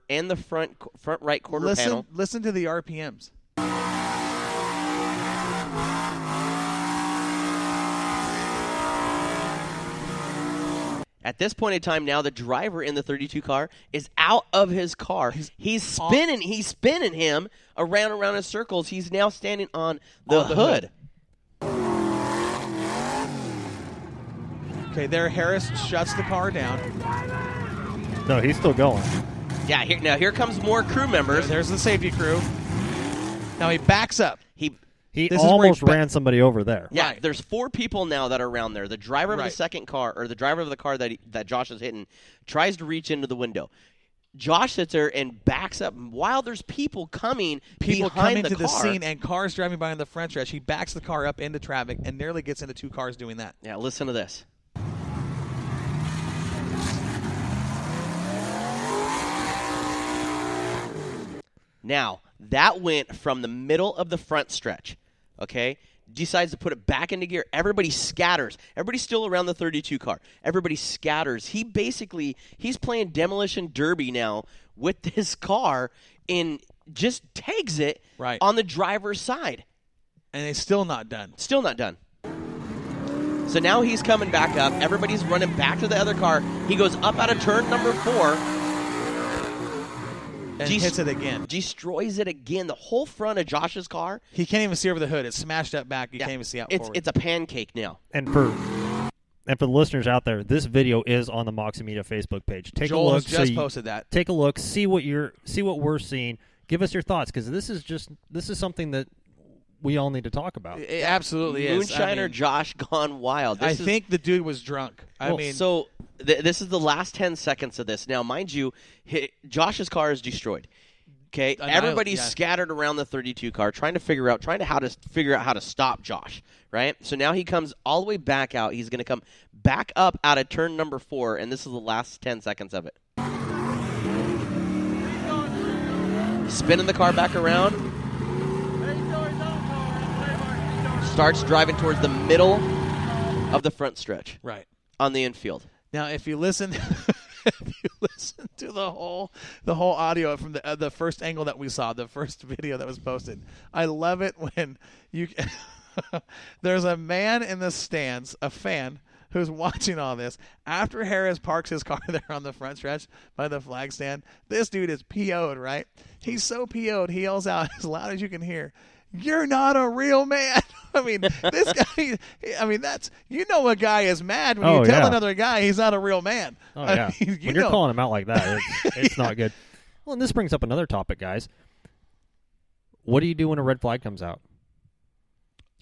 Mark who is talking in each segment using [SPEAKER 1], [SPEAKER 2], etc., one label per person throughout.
[SPEAKER 1] and the front right quarter panel.
[SPEAKER 2] Listen to the RPMs.
[SPEAKER 1] At this point in time now, the driver in the 32 car is out of his car. He's spinning. He's spinning him around in circles. He's now standing on the hood.
[SPEAKER 2] Okay, there Harris shuts the car down.
[SPEAKER 3] No, he's still going.
[SPEAKER 1] Yeah, here comes more crew members.
[SPEAKER 2] There's the safety crew. Now he backs up.
[SPEAKER 3] He almost ran somebody over there.
[SPEAKER 1] Yeah,
[SPEAKER 2] Right.
[SPEAKER 1] There's 4 people now that are around there. The driver of the second car, or the driver of the car that Josh is hitting, tries to reach into the window. Josh sits there and backs up while there's people coming behind
[SPEAKER 2] to the
[SPEAKER 1] car.
[SPEAKER 2] scene and cars driving by on the front stretch. He backs the car up into traffic and nearly gets into 2 cars doing that.
[SPEAKER 1] Yeah, listen to this. Now, that went from the middle of the front stretch, okay? Decides to put it back into gear. Everybody scatters. Everybody's still around the 32 car. Everybody scatters. He's playing demolition derby now with this car and just tags it on the driver's side.
[SPEAKER 2] And it's still not done.
[SPEAKER 1] Still not done. So now he's coming back up. Everybody's running back to the other car. He goes up out of turn number 4.
[SPEAKER 2] And hits it again.
[SPEAKER 1] Destroys it again. The whole front of Josh's car.
[SPEAKER 2] He can't even see over the hood. It's smashed up back. You can't even see out forward.
[SPEAKER 1] It's a pancake now.
[SPEAKER 3] And for the listeners out there, this video is on the Moxie Media Facebook page. Take
[SPEAKER 2] Joel
[SPEAKER 3] a look.
[SPEAKER 2] has just posted that.
[SPEAKER 3] Take a look. See what we're seeing. Give us your thoughts, because this is something that we all need to talk about.
[SPEAKER 2] It absolutely is.
[SPEAKER 1] Moonshiner Josh gone wild.
[SPEAKER 2] I think the dude was drunk.
[SPEAKER 1] This is the last 10 seconds of this. Now, mind you, Josh's car is destroyed. Okay, everybody's scattered around the 32 car, trying to figure out how to stop Josh. Right. So now he comes all the way back out. He's going to come back up out of turn number 4, and this is the last 10 seconds of it. Spinning the car back around. Starts driving towards the middle of the front stretch.
[SPEAKER 2] Right.
[SPEAKER 1] On the infield.
[SPEAKER 2] Now, if you listen to the whole audio from the first angle that we saw, the first video that was posted, I love it when you there's a man in the stands, a fan, who's watching all this. After Harris parks his car there on the front stretch by the flag stand, this dude is PO'd, right? He's so PO'd, he yells out as loud as you can hear, "You're not a real man." I mean, this guy, that's, a guy is mad when you tell another guy he's not a real man.
[SPEAKER 3] Oh, yeah. When you're calling him out like that, it's not good. Well, and this brings up another topic, guys. What do you do when a red flag comes out?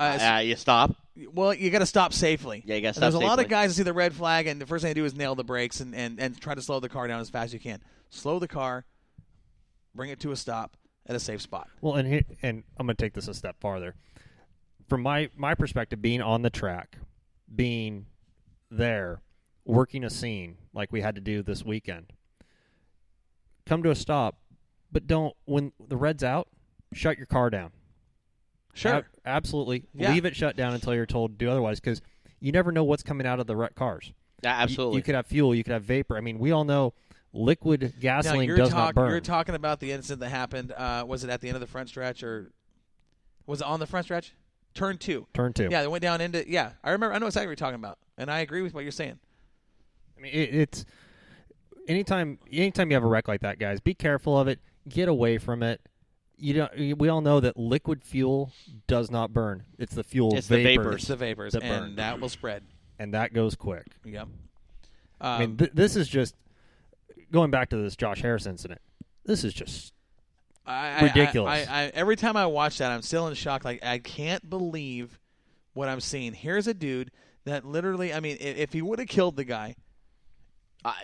[SPEAKER 1] You stop.
[SPEAKER 2] Well, you got to stop safely.
[SPEAKER 1] Yeah, you got to stop
[SPEAKER 2] There's
[SPEAKER 1] safely.
[SPEAKER 2] a lot of guys that see the red flag, and the first thing they do is nail the brakes and try to slow the car down as fast as you can. Slow the car, bring it to a stop at a safe spot.
[SPEAKER 3] Well, and I'm going to take this a step farther. From my perspective, being on the track, being there, working a scene like we had to do this weekend, come to a stop, but don't, when the red's out, shut your car down.
[SPEAKER 2] Sure.
[SPEAKER 3] Absolutely.
[SPEAKER 2] Yeah.
[SPEAKER 3] Leave it shut down until you're told to do otherwise, because you never know what's coming out of the wrecked cars.
[SPEAKER 1] Yeah, absolutely.
[SPEAKER 3] You could have fuel. You could have vapor. I mean, we all know liquid gasoline does not burn.
[SPEAKER 2] You're talking about the incident that happened. Was it at the end of the front stretch, or was it on the front stretch? Turn 2.
[SPEAKER 3] Turn 2.
[SPEAKER 2] Yeah, they went down into. Yeah, I remember. I know exactly what you're talking about, and I agree with what you're saying.
[SPEAKER 3] I mean, it's anytime you have a wreck like that, guys, be careful of it. Get away from it. We all know that liquid fuel does not burn. It's the fuel
[SPEAKER 1] It's the vapors.
[SPEAKER 2] It's the vapors,
[SPEAKER 3] that
[SPEAKER 2] and
[SPEAKER 3] burn.
[SPEAKER 2] that will spread.
[SPEAKER 3] And that goes quick.
[SPEAKER 2] Yep.
[SPEAKER 3] I mean, this is just going back to this Josh Harris incident. This is just ridiculous.
[SPEAKER 2] Every time I watch that, I'm still in shock. Like, I can't believe what I'm seeing. Here's a dude that literally, I mean, if he would have killed the guy, and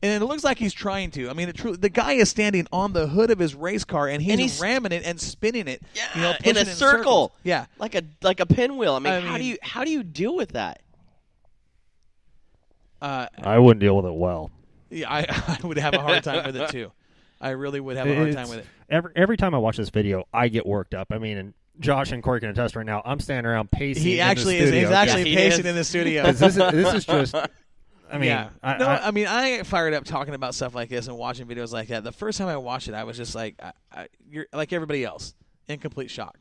[SPEAKER 2] it looks like he's trying to. I mean, the guy is standing on the hood of his race car, and he's ramming it and spinning it.
[SPEAKER 1] Yeah, in a circle.
[SPEAKER 2] Yeah,
[SPEAKER 1] like a pinwheel. I mean, how do you deal with that?
[SPEAKER 3] I wouldn't deal with it well.
[SPEAKER 2] Yeah, I would have a hard time with it too. I really would have a hard time with it.
[SPEAKER 3] Every time I watch this video, I get worked up. I mean, and Josh and Corey can attest right now. I'm standing around pacing.
[SPEAKER 2] He actually
[SPEAKER 3] in the studio.
[SPEAKER 2] He's actually pacing in the studio.
[SPEAKER 3] This is just I mean,
[SPEAKER 2] yeah. I mean, I get fired up talking about stuff like this and watching videos like that. The first time I watched it, I was just like, you're like everybody else, in complete shock.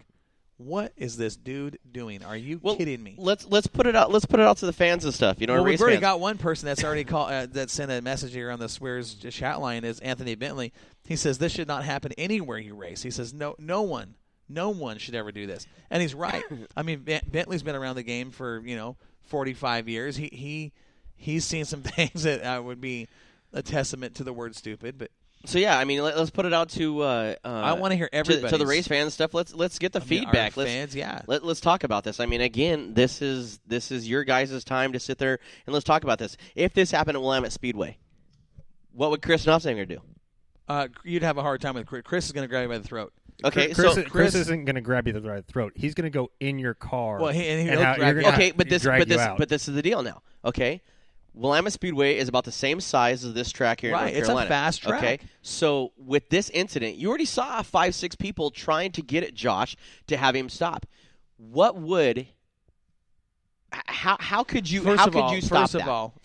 [SPEAKER 2] What is this dude doing? Are you kidding me?
[SPEAKER 1] Let's put it out. Let's put it out to the fans and stuff. You know,
[SPEAKER 2] Well,
[SPEAKER 1] race
[SPEAKER 2] we've already
[SPEAKER 1] fans.
[SPEAKER 2] got one person that's already called that sent a message here on the Swears chat line. Is Anthony Bentley? He says this should not happen anywhere you race. He says no one should ever do this, and he's right. I mean, Bentley's been around the game for 45 years. He's seen some things that would be a testament to the word stupid, but.
[SPEAKER 1] So yeah, I mean, let's put it out to.
[SPEAKER 2] I want to hear everybody
[SPEAKER 1] to the race fans stuff. Let's get the
[SPEAKER 2] our
[SPEAKER 1] feedback.
[SPEAKER 2] fans, yeah.
[SPEAKER 1] Let's talk about this. I mean, again, this is your guys' time to sit there and let's talk about this. If this happened at Willamette Speedway, what would Chris Knopfsanger do?
[SPEAKER 2] You'd have a hard time with Chris. Chris is going to grab you by the throat.
[SPEAKER 1] Okay,
[SPEAKER 3] Chris isn't going to grab you by the throat. He's going to go in your car.
[SPEAKER 2] Well, he'll
[SPEAKER 3] how-
[SPEAKER 2] drag
[SPEAKER 3] you're
[SPEAKER 2] you
[SPEAKER 3] gonna
[SPEAKER 2] out.
[SPEAKER 1] okay, but this
[SPEAKER 3] drag you out.
[SPEAKER 1] is the deal now. Okay, Willamette Speedway is about the same size as this track here in North
[SPEAKER 2] Right, it's
[SPEAKER 1] Carolina.
[SPEAKER 2] a fast track.
[SPEAKER 1] Okay, so with this incident, you already saw 5-6 people trying to get at Josh to have him stop. What would? How could you?
[SPEAKER 2] First
[SPEAKER 1] how
[SPEAKER 2] of
[SPEAKER 1] could
[SPEAKER 2] all,
[SPEAKER 1] you stop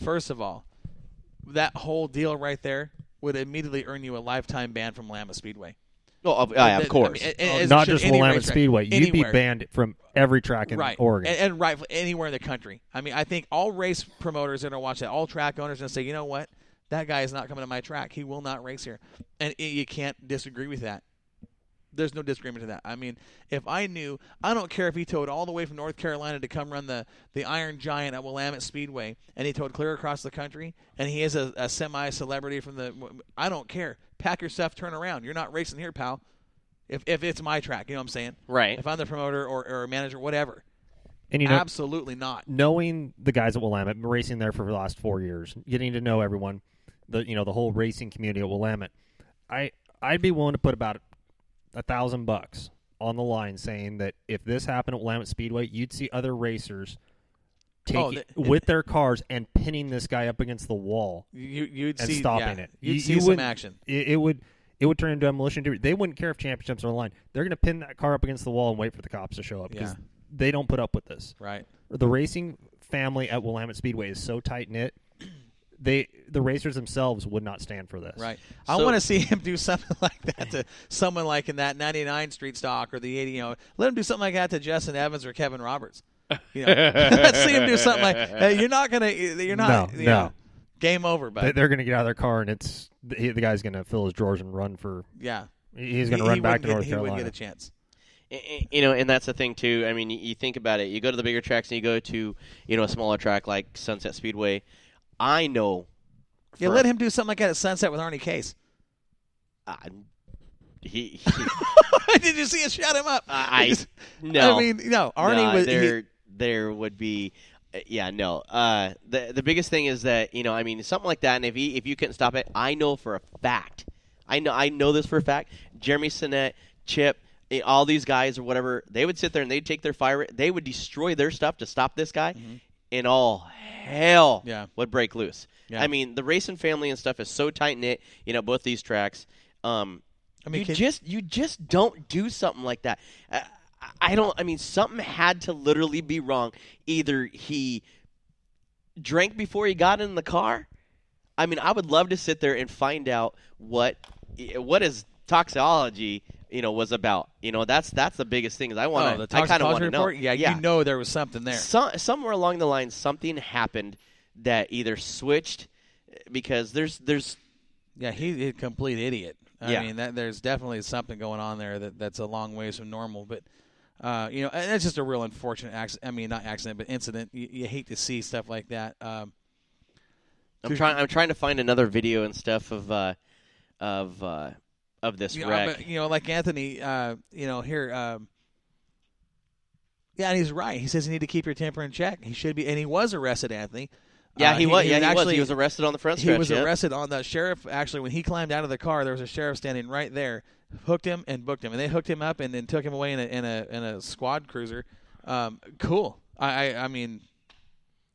[SPEAKER 2] first of all, that whole deal right there would immediately earn you a lifetime ban from Willamette Speedway.
[SPEAKER 1] Oh, yeah, of course.
[SPEAKER 3] Not just Willamette Speedway. You'd be
[SPEAKER 2] anywhere.
[SPEAKER 3] banned from every track in
[SPEAKER 2] Right,
[SPEAKER 3] Oregon.
[SPEAKER 2] and right anywhere in the country. I mean, I think all race promoters are going to watch that. All track owners are going to say, you know what, that guy is not coming to my track. He will not race here, and you can't disagree with that. There's no disagreement to that. I mean, if I knew, I don't care if he towed all the way from North Carolina to come run the Iron Giant at Willamette Speedway, and he towed clear across the country, and he is a semi-celebrity from the. I don't care. Pack your stuff, turn around. You're not racing here, pal. If it's my track, you know what I'm saying?
[SPEAKER 1] Right.
[SPEAKER 2] If I'm the promoter or a manager, whatever.
[SPEAKER 3] And you know,
[SPEAKER 2] Absolutely not.
[SPEAKER 3] knowing the guys at Willamette, racing there for the last 4 years, getting to know everyone, the whole racing community at Willamette, I'd be willing to put about $1,000 on the line, saying that if this happened at Willamette Speedway, you'd see other racers with their cars and pinning this guy up against the wall
[SPEAKER 2] You'd
[SPEAKER 3] and
[SPEAKER 2] see
[SPEAKER 3] stopping
[SPEAKER 2] yeah,
[SPEAKER 3] it.
[SPEAKER 2] You'd see some action.
[SPEAKER 3] It would turn into demolition derby. They wouldn't care if championships are on the line. They're going to pin that car up against the wall and wait for the cops to show up because they don't put up with this.
[SPEAKER 2] Right.
[SPEAKER 3] The racing family at Willamette Speedway is so tight knit. The racers themselves would not stand for this.
[SPEAKER 2] Right. I want to see him do something like that to someone like in that 99 Street stock or the 80. Let him do something like that to Justin Evans or Kevin Roberts. Let's see him do something like. You're not gonna. You're not.
[SPEAKER 3] No.
[SPEAKER 2] Game over, but
[SPEAKER 3] They're going to get out of their car and the guy's going to fill his drawers and run for.
[SPEAKER 2] yeah.
[SPEAKER 3] He's going to run back to North Carolina.
[SPEAKER 2] He wouldn't get a chance.
[SPEAKER 1] And that's the thing too. I mean, you think about it. You go to the bigger tracks and you go to a smaller track like Sunset Speedway. I know.
[SPEAKER 2] Yeah, let him do something like that at Sunset with Arnie Case.
[SPEAKER 1] He
[SPEAKER 2] Did you see it? Shut him up.
[SPEAKER 1] No.
[SPEAKER 2] I mean, no. Arnie was.
[SPEAKER 1] There would be. No. The biggest thing is that I mean something like that, and if you couldn't stop it, I know for a fact. I know this for a fact. Jeremy Sinet, Chip, all these guys or whatever, they would sit there and they'd take their fire. They would destroy their stuff to stop this guy, and all hell would break loose. Yeah. I mean, the racing family and stuff is so tight knit. Both these tracks. You just don't do something like that. I mean, something had to literally be wrong. Either he drank before he got in the car. I mean, I would love to sit there and find out what his toxicology, was about. That's the biggest thing. Is I want to. I kind of want to know.
[SPEAKER 2] Yeah, there was something there.
[SPEAKER 1] Somewhere along the line, something happened that either switched because there's.
[SPEAKER 2] Yeah, he's a complete idiot. I mean, there's definitely something going on there that's a long ways from normal, but. And it's just a real unfortunate accident. I mean, not accident, but incident. You hate to see stuff like that. I'm
[SPEAKER 1] trying to find another video and stuff of this wreck.
[SPEAKER 2] But, like Anthony, here. Yeah, and he's right. He says you need to keep your temper in check. He should be, and he was arrested, Anthony.
[SPEAKER 1] Yeah, he was. He was arrested on the front stretch.
[SPEAKER 2] He was arrested on the sheriff. Actually, when he climbed out of the car, there was a sheriff standing right there. Hooked him and booked him, and they hooked him up and then took him away in a squad cruiser. Cool. I mean,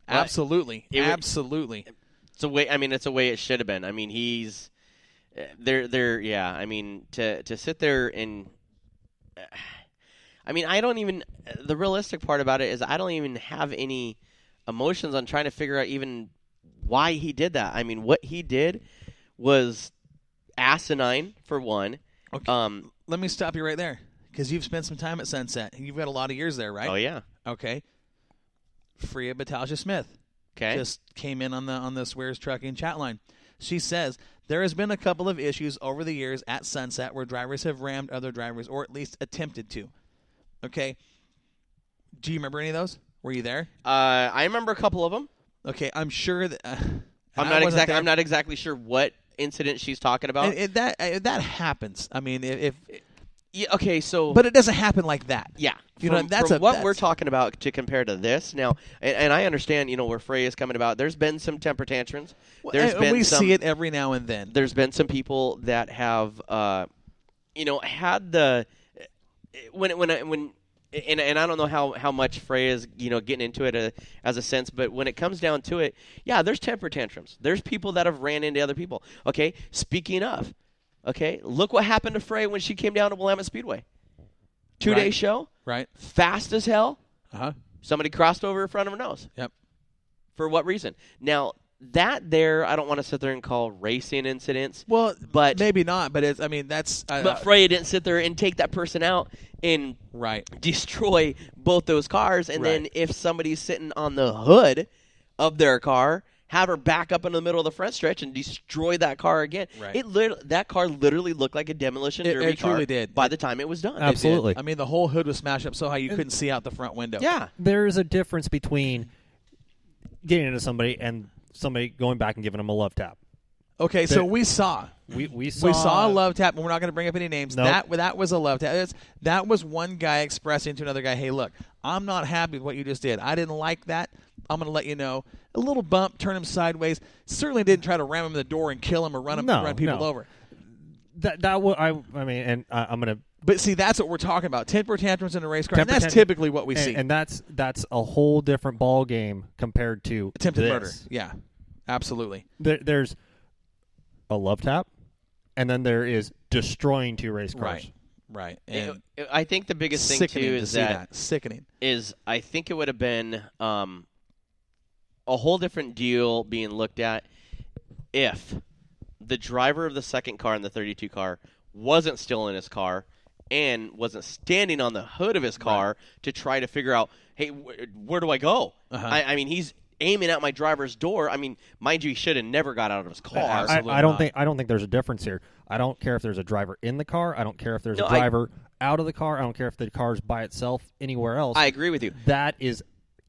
[SPEAKER 2] absolutely.
[SPEAKER 1] It's a way. I mean, it's a way it should have been. I mean, he's there. Yeah. I mean, to sit there and. I mean, I don't even. The realistic part about it is I don't even have any emotions on trying to figure out even why he did that. I mean, what he did was asinine, for one.
[SPEAKER 2] Okay. Let me stop you right there, because you've spent some time at Sunset. You've got a lot of years there, right?
[SPEAKER 1] Oh, yeah.
[SPEAKER 2] Okay. Freya Batalja Smith
[SPEAKER 1] Okay.
[SPEAKER 2] just came in on the Swears Trucking chat line. She says there has been a couple of issues over the years at Sunset where drivers have rammed other drivers, or at least attempted to. Okay. Do you remember any of those? Were you there?
[SPEAKER 1] I remember a couple of them.
[SPEAKER 2] Okay, I'm sure that
[SPEAKER 1] I'm not exactly sure what incident she's talking about.
[SPEAKER 2] That happens. I mean, if
[SPEAKER 1] Yeah, okay, so
[SPEAKER 2] but it doesn't happen like that.
[SPEAKER 1] yeah,
[SPEAKER 2] From
[SPEAKER 1] what we're
[SPEAKER 2] that's-
[SPEAKER 1] talking about to compare to this now, and I understand, where Freya is coming about. There's been some temper tantrums. There's been
[SPEAKER 2] we
[SPEAKER 1] some,
[SPEAKER 2] see it every now and then.
[SPEAKER 1] There's been some people that have, had the when. And I don't know how much Freya is getting into it as a sense, but when it comes down to it, yeah, there's temper tantrums. There's people that have ran into other people. Okay, speaking of, look what happened to Freya when she came down to Willamette Speedway. 2-day
[SPEAKER 2] Right.
[SPEAKER 1] show,
[SPEAKER 2] Right.
[SPEAKER 1] fast as hell.
[SPEAKER 2] Uh-huh.
[SPEAKER 1] Somebody crossed over in front of her nose.
[SPEAKER 2] Yep.
[SPEAKER 1] For what reason? Now that I don't want to sit there and call racing incidents.
[SPEAKER 2] Well,
[SPEAKER 1] But-
[SPEAKER 2] maybe not. But that's
[SPEAKER 1] But Freya didn't sit there and take that person out and
[SPEAKER 2] right.
[SPEAKER 1] destroy both those cars, and then
[SPEAKER 2] Right.
[SPEAKER 1] if somebody's sitting on the hood of their car, have her back up in the middle of the front stretch and destroy that car again.
[SPEAKER 2] Right.
[SPEAKER 1] That car literally looked like a demolition derby
[SPEAKER 2] It
[SPEAKER 1] car
[SPEAKER 2] truly did.
[SPEAKER 1] by the time it was done.
[SPEAKER 3] Absolutely. Absolutely.
[SPEAKER 2] I mean, the whole hood was smashed up so high you couldn't see out the front window.
[SPEAKER 1] Yeah.
[SPEAKER 3] There's a difference between getting into somebody and somebody going back and giving them a love tap.
[SPEAKER 2] Okay, so we saw
[SPEAKER 3] We
[SPEAKER 2] saw a love tap, and we're not going to bring up any names.
[SPEAKER 3] Nope.
[SPEAKER 2] That was a love tap. That was one guy expressing to another guy, "Hey, look, I'm not happy with what you just did. I didn't like that. I'm going to let you know." A little bump, turn him sideways. Certainly didn't try to ram him in the door and kill him or run people
[SPEAKER 3] No.
[SPEAKER 2] over.
[SPEAKER 3] And I'm gonna.
[SPEAKER 2] But see, that's what we're talking about. Temper tantrums in a race car, and
[SPEAKER 3] Temper
[SPEAKER 2] that's
[SPEAKER 3] tantrum-
[SPEAKER 2] typically what we see.
[SPEAKER 3] And that's a whole different ball game compared to
[SPEAKER 2] Attempted
[SPEAKER 3] this.
[SPEAKER 2] murder. Yeah, absolutely.
[SPEAKER 3] There's a love tap, and then there is destroying two race cars.
[SPEAKER 2] Right. And
[SPEAKER 1] I think the biggest thing
[SPEAKER 2] sickening
[SPEAKER 1] too
[SPEAKER 2] to
[SPEAKER 1] is
[SPEAKER 2] see that. Sickening.
[SPEAKER 1] I think it would have been a whole different deal being looked at if the driver of the second car in the 32 car wasn't still in his car and wasn't standing on the hood of his car to try to figure out, hey, where do I go?
[SPEAKER 2] Uh-huh.
[SPEAKER 1] I mean, he's aiming at my driver's door. I mean, mind you, he should have never got out of his car.
[SPEAKER 2] Absolutely
[SPEAKER 3] I don't
[SPEAKER 2] not.
[SPEAKER 3] think there's a difference here. I don't care if there's a driver in the car. I don't care if there's
[SPEAKER 1] No,
[SPEAKER 3] a driver out of the car. I don't care if the car's by itself anywhere else.
[SPEAKER 1] I agree with you.
[SPEAKER 3] That is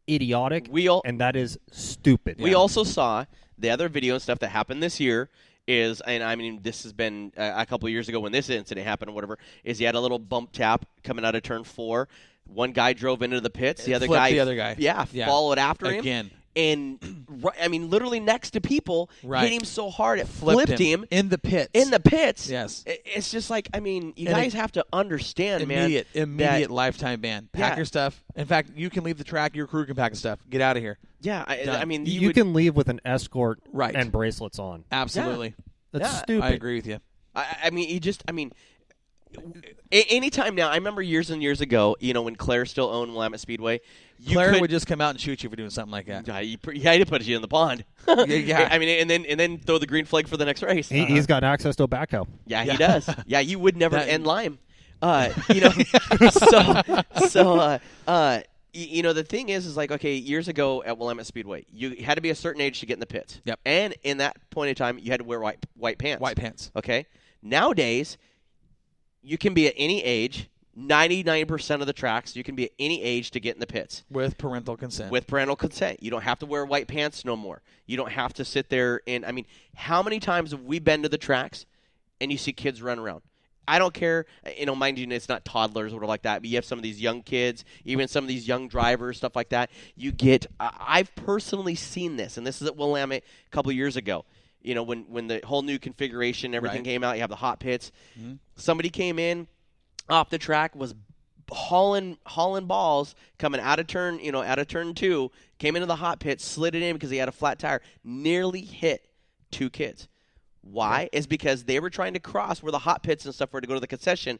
[SPEAKER 3] idiotic, and that is stupid.
[SPEAKER 1] We also saw the other video and stuff that happened this year and I mean, this has been a couple of years ago when this incident happened or whatever, is he had a little bump tap coming out of turn 4. One guy drove into the pits. The other
[SPEAKER 2] Flipped
[SPEAKER 1] guy,
[SPEAKER 2] the other guy.
[SPEAKER 1] Yeah, followed after him.
[SPEAKER 2] Again.
[SPEAKER 1] And, I mean, literally next to people,
[SPEAKER 2] Right.
[SPEAKER 1] hit him so hard it flipped him.
[SPEAKER 2] in the pits.
[SPEAKER 1] In the pits.
[SPEAKER 2] Yes.
[SPEAKER 1] It's just like, I mean, you
[SPEAKER 2] And
[SPEAKER 1] guys have to understand,
[SPEAKER 2] immediate
[SPEAKER 1] man.
[SPEAKER 2] lifetime ban. Pack
[SPEAKER 1] Yeah.
[SPEAKER 2] your stuff. In fact, you can leave the track. Your crew can pack the stuff. Get out of here.
[SPEAKER 1] Yeah, I mean,
[SPEAKER 3] you can leave with an escort
[SPEAKER 2] Right.
[SPEAKER 3] and bracelets on.
[SPEAKER 2] Absolutely.
[SPEAKER 3] That's
[SPEAKER 1] Yeah,
[SPEAKER 3] stupid.
[SPEAKER 2] I agree with you.
[SPEAKER 1] I mean, anytime now, I remember years and years ago, when Claire still owned Willamette Speedway,
[SPEAKER 2] Claire would just come out and shoot you for doing something like that.
[SPEAKER 1] Yeah, he had to put you in the pond.
[SPEAKER 2] Yeah.
[SPEAKER 1] I mean, and then throw the green flag for the next race.
[SPEAKER 3] He's got access to a backhoe.
[SPEAKER 1] Yeah, he does. Yeah, you would never
[SPEAKER 2] That-
[SPEAKER 1] end Lime. The thing is like, okay, years ago at Willamette Speedway, you had to be a certain age to get in the pits.
[SPEAKER 2] Yep.
[SPEAKER 1] And in that point in time, you had to wear white pants.
[SPEAKER 2] White pants.
[SPEAKER 1] Okay. Nowadays, you can be at any age. 99% of the tracks, you can be at any age to get in the pits.
[SPEAKER 2] With parental consent.
[SPEAKER 1] With parental consent. You don't have to wear white pants no more. You don't have to sit there and, I mean, how many times have we been to the tracks and you see kids run around? I don't care, mind you, it's not toddlers or like that, but you have some of these young kids, even some of these young drivers, stuff like that. You get, I've personally seen this, and this is at Willamette a couple of years ago. When the whole new configuration, everything came out, you have the hot pits. Mm-hmm. Somebody came in off the track, was hauling balls coming out of turn 2, came into the hot pit, slid it in because he had a flat tire, nearly hit 2 kids. Why? Is because they were trying to cross where the hot pits and stuff were to go to the concession.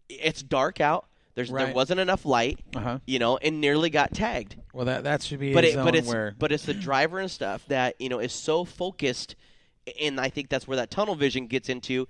[SPEAKER 1] It's dark out. There
[SPEAKER 2] Right.
[SPEAKER 1] wasn't enough light,
[SPEAKER 2] Uh-huh.
[SPEAKER 1] and nearly got tagged.
[SPEAKER 2] Well, that should be
[SPEAKER 1] But
[SPEAKER 2] a zone where
[SPEAKER 1] it's the driver and stuff that is so focused, and I think that's where that tunnel vision gets into